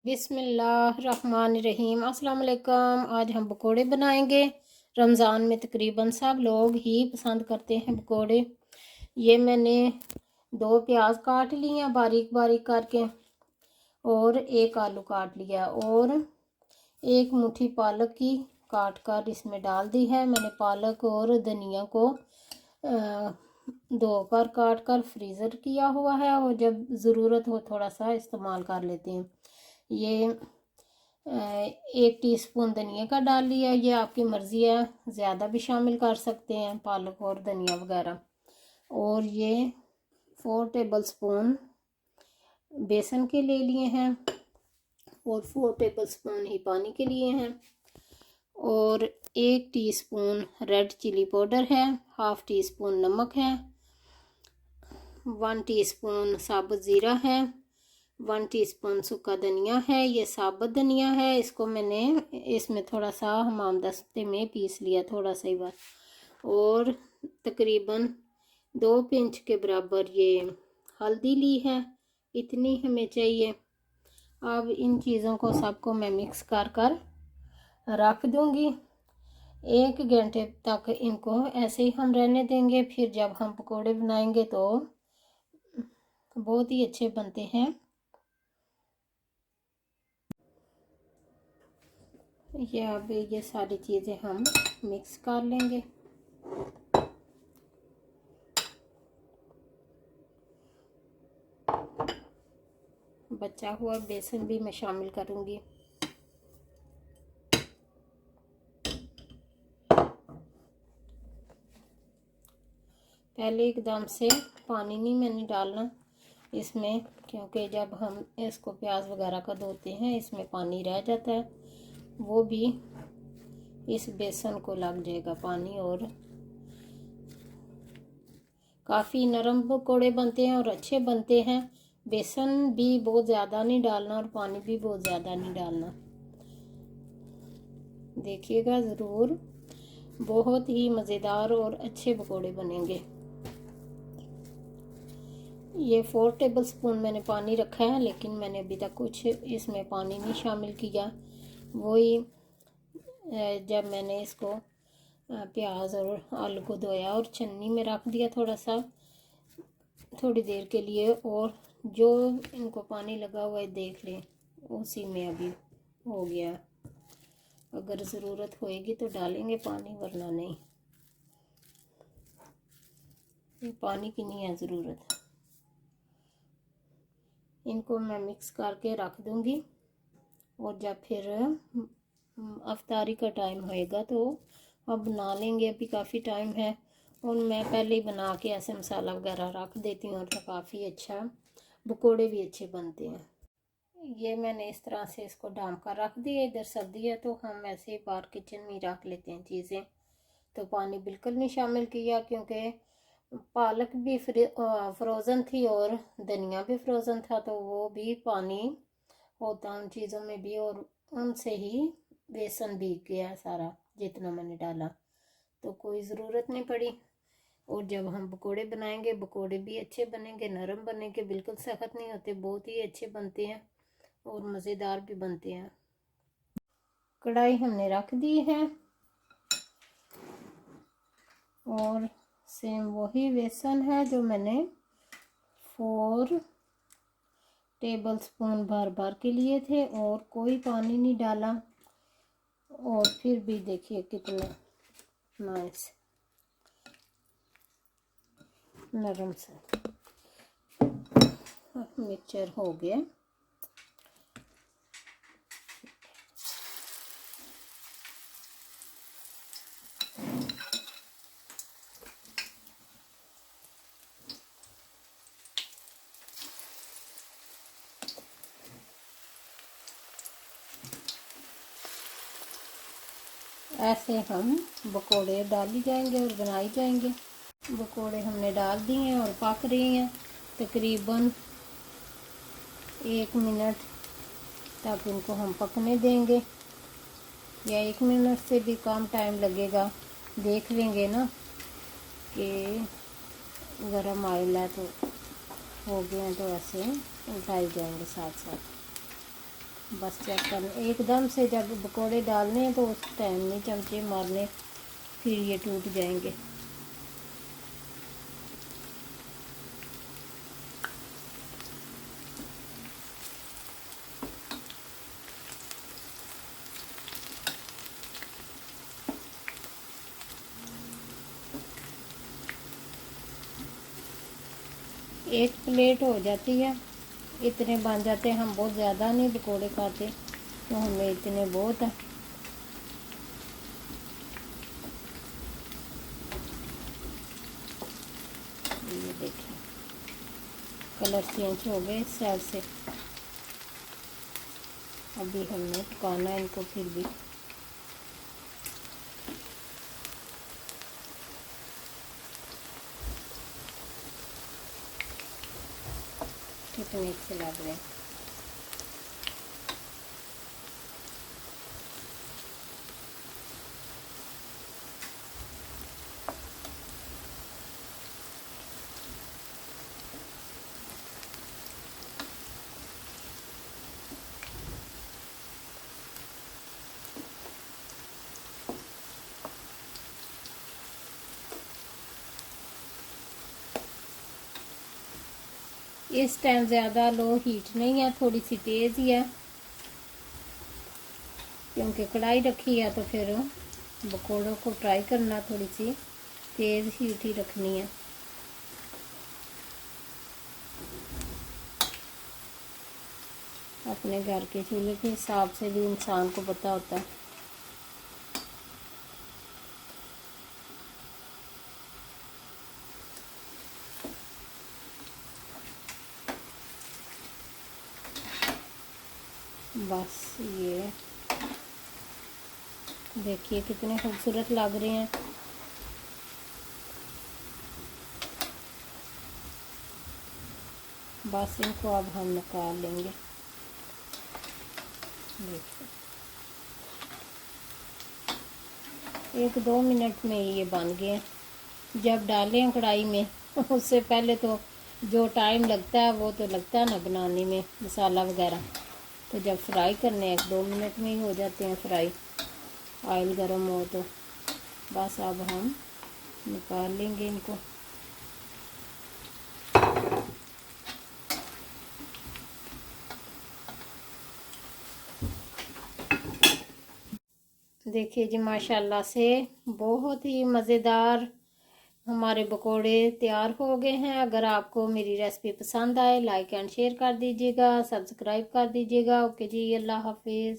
बिस्मिल्लाहिर्रहमानिर्रहीम। अस्सलाम वालेकुम। आज हम पकोड़े बनाएंगे। रमज़ान में तकरीबन सब लोग ही पसंद करते हैं पकोड़े। ये मैंने 2 प्याज काट लिए बारीक बारीक करके और 1 आलू काट लिया और 1 मुट्ठी पालक की काट कर इसमें डाल दी है। मैंने पालक और धनिया को धोकर काट कर फ्रीज़र किया हुआ है और जब ज़रूरत हो थोड़ा सा इस्तेमाल कर लेते हैं। ये 1 टीस्पून धनिया का डाल लिया। ये आपकी मर्ज़ी है, ज़्यादा भी शामिल कर सकते हैं पालक और धनिया वगैरह। और ये 4 टेबलस्पून बेसन के ले लिए हैं और 4 टेबलस्पून ही पानी के लिए हैं। और 1 टीस्पून रेड चिली पाउडर है, 1/2 टीस्पून नमक है, 1 टीस्पून साबुत ज़ीरा है, 1 टीस्पून सूखा धनिया है। ये साबुत धनिया है, इसको मैंने इसमें थोड़ा सा हमाम दस्ते में पीस लिया थोड़ा सा ही बस। और तकरीबन 2 पिंच के बराबर ये हल्दी ली है, इतनी हमें चाहिए। अब इन चीज़ों को सबको मैं मिक्स कर कर रख दूंगी। 1 घंटे तक इनको ऐसे ही हम रहने देंगे। फिर जब हम पकोड़े बनाएंगे तो बहुत ही अच्छे बनते हैं। ये अब ये सारी चीज़ें हम मिक्स कर लेंगे। बचा हुआ बेसन भी मैं शामिल करूंगी। पहले एकदम से पानी नहीं मैंने डालना इसमें, क्योंकि जब हम इसको प्याज वगैरह का धोते हैं इसमें पानी रह जाता है, वो भी इस बेसन को लग जाएगा पानी। और काफ़ी नरम पकोड़े बनते हैं और अच्छे बनते हैं। बेसन भी बहुत ज़्यादा नहीं डालना और पानी भी बहुत ज़्यादा नहीं डालना। देखिएगा ज़रूर, बहुत ही मज़ेदार और अच्छे पकोड़े बनेंगे। ये 4 टेबलस्पून मैंने पानी रखा है, लेकिन मैंने अभी तक कुछ इसमें पानी नहीं शामिल किया। वही जब मैंने इसको प्याज और आलू को धोया और छन्नी में रख दिया थोड़ा सा थोड़ी देर के लिए, और जो इनको पानी लगा हुआ है देख लें उसी में अभी हो गया। अगर ज़रूरत होएगी तो डालेंगे पानी, वरना नहीं। ये पानी की नहीं है ज़रूरत। इनको मैं मिक्स करके रख दूंगी और जब फिर अफ्तारी का टाइम होएगा तो अब बना लेंगे। अभी काफ़ी टाइम है और मैं पहले ही बना के ऐसे मसाला वगैरह रख देती हूँ और तो काफ़ी अच्छा पकोड़े भी अच्छे बनते हैं। ये मैंने इस तरह से इसको ढाम कर रख दिया। इधर सर्दी है तो हम ऐसे ही बाहर किचन में रख लेते हैं चीज़ें। तो पानी बिल्कुल नहीं शामिल किया, क्योंकि पालक भी फ्रोज़न थी और धनिया भी फ्रोज़न था, तो वो भी पानी होता उन चीज़ों में भी, और उनसे ही बेसन भीग गया सारा जितना मैंने डाला, तो कोई ज़रूरत नहीं पड़ी। और जब हम पकोड़े बनाएंगे पकोड़े भी अच्छे बनेंगे, नरम बनेंगे, बिल्कुल सख्त नहीं होते, बहुत ही अच्छे बनते हैं और मज़ेदार भी बनते हैं। कढ़ाई हमने रख दी है और सेम वही बेसन है जो मैंने 4 टेबलस्पून भर भर के लिए थे और कोई पानी नहीं डाला। और फिर भी देखिए कितना नाइस नरम सा मिक्सचर हो गया। ऐसे हम पकोड़े डाली जाएंगे और बनाई जाएंगे। पकोड़े हमने डाल दिए हैं और पक रहे हैं। तकरीबन 1 मिनट तक इनको हम पकने देंगे, या 1 मिनट से भी कम टाइम लगेगा। देख लेंगे ना कि गरम ऑयल है तो हो गए हैं, तो ऐसे उठाए जाएंगे साथ साथ। बस चेक कर, एकदम से जब पकोड़े डालने हैं तो उस टाइम नहीं चमचे मारने, फिर ये टूट जाएंगे। एक प्लेट हो जाती है, इतने बन जाते हैं। हम बहुत ज़्यादा नहीं पकोड़े खाते, तो हमें इतने बहुत है। ये देखिए कलर चेंज हो गए इस साइड से। अभी हमने पकाना है इनको फिर भी। कितने अच्छे लग रहे हैं। इस टाइम ज़्यादा लो हीट नहीं है, थोड़ी सी तेज़ ही है, क्योंकि कढ़ाई रखी है तो फिर पकौड़ों को फ्राई करना थोड़ी सी तेज़ हीट ही रखनी है। अपने घर के चूल्हे के हिसाब से भी इंसान को पता होता है। बस ये देखिए कितने खूबसूरत लग रहे हैं। बस इनको अब हम निकाल लेंगे। देखिए 1-2 मिनट में ये बन गए हैं। जब डालें कढ़ाई में उससे पहले तो जो टाइम लगता है वो तो लगता है ना बनाने में, मसाला वगैरह, तो जब फ्राई करने 1-2 मिनट में ही हो जाते हैं फ्राई, ऑयल गर्म हो तो। बस अब हम निकाल लेंगे इनको। देखिए जी माशाल्लाह से बहुत ही मज़ेदार हमारे पकोड़े तैयार हो गए हैं। अगर आपको मेरी रेसिपी पसंद आए, लाइक एंड शेयर कर दीजिएगा, सब्सक्राइब कर दीजिएगा। ओके जी, अल्लाह हाफिज़।